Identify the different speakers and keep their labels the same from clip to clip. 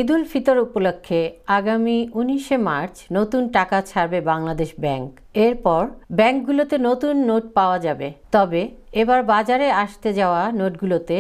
Speaker 1: ঈদ উল ফিতর উপলক্ষে আগামী 19শে মার্চ নতুন টাকা ছাড়বে বাংলাদেশ ব্যাংক। এরপর ব্যাংকগুলোতে নতুন নোট পাওয়া যাবে। তবে এবার বাজারে আসতে যাওয়া নোটগুলোতে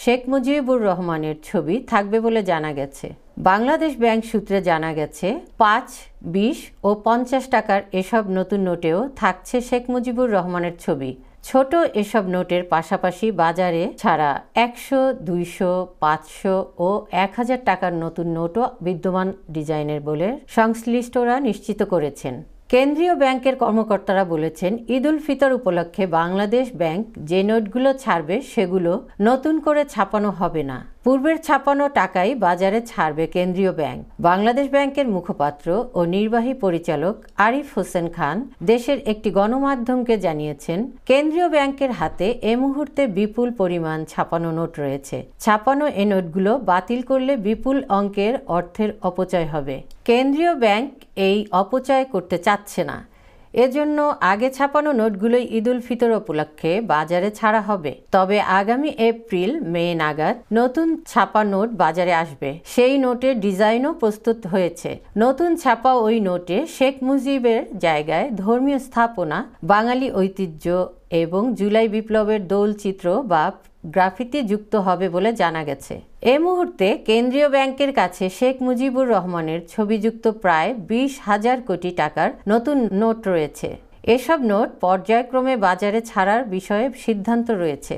Speaker 1: শেখ মুজিবুর রহমানের ছবি থাকবে বলে জানা গেছে। বাংলাদেশ ব্যাংক সূত্রে জানা গেছে 5, 20 ও 50 টাকার এসব নতুন নোটেও থাকছে শেখ মুজিবুর রহমানের ছবি। ছোট এসব নোটের পাশাপাশি বাজারে ছাড়া 100, 200, 500 ও 1000 টাকার নতুন নোটও বিদ্যমান ডিজাইনের বলে সংশ্লিষ্টরা নিশ্চিত করেছেন। কেন্দ্রীয় ব্যাংকের কর্মকর্তারা বলেছেন, ঈদ উল ফিতর উপলক্ষে বাংলাদেশ ব্যাংক যে নোটগুলো ছাড়বে সেগুলো নতুন করে ছাপানো হবে না। পূর্বের ছাপানো টাকাই বাজারে ছাড়বে কেন্দ্রীয় ব্যাংক। বাংলাদেশ ব্যাংকের মুখপাত্র ও নির্বাহী পরিচালক আরিফ হোসেন খান দেশের একটি গণমাধ্যমকে জানিয়েছেন, কেন্দ্রীয় ব্যাংকের হাতে এ মুহূর্তে বিপুল পরিমাণ ছাপানো নোট রয়েছে। ছাপানো এ নোটগুলো বাতিল করলে বিপুল অঙ্কের অর্থের অপচয় হবে। কেন্দ্রীয় ব্যাংক এই অপচয় করতে চাচ্ছে না। এজন্য আগে ছাপানো নোটগুলোই ঈদ উল ফিতর উপলক্ষে বাজারে ছাড়া হবে। তবে আগামী এপ্রিল মে নাগাদ নতুন ছাপা নোট বাজারে আসবে। সেই নোটের ডিজাইনও প্রস্তুত হয়েছে। নতুন ছাপা ওই নোটে শেখ মুজিবের জায়গায় ধর্মীয় স্থাপনা, বাঙালি ঐতিহ্য এবং জুলাই বিপ্লবের দোলচিত্র বা গ্রাফিতি যুক্ত হবে বলে জানা গেছে। এ মুহূর্তে কেন্দ্রীয় ব্যাংকের কাছে শেখ মুজিবুর রহমানের ছবিযুক্ত প্রায় 20,000 কোটি টাকার নতুন নোট রয়েছে। এসব নোট পর্যায়ক্রমে বাজারে ছাড়ার বিষয়ে সিদ্ধান্ত রয়েছে।